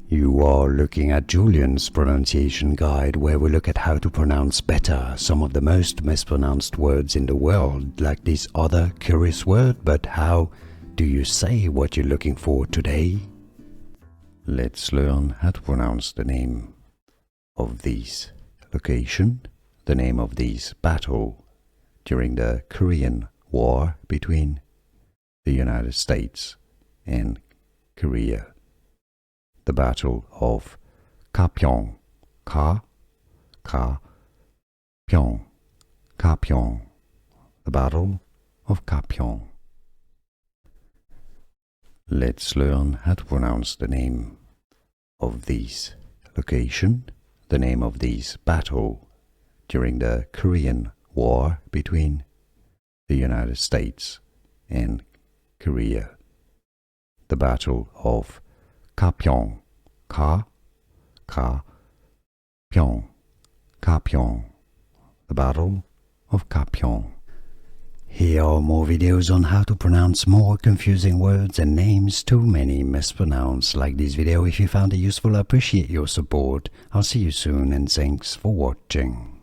You are looking at Julian's pronunciation guide, where we look at how to pronounce better some of the most mispronounced words in the world, like this other curious word. But how do you say what you're looking for today? Let's learn how to pronounce the name of this location, the name of this battle during the Korean War between the United States and Korea. The Battle of Kapyong, Kapyong, Kapyong, the Battle of Kapyong. Let's learn how to pronounce the name of this location, the name of this battle during the Korean War between the United States and Korea. The Battle of Kapyong, Kapyong, Kapyong, the Battle of Kapyong. Here are more videos on how to pronounce more confusing words and names too many mispronounced. Like this video if you found it useful. I appreciate your support. I'll see you soon and thanks for watching.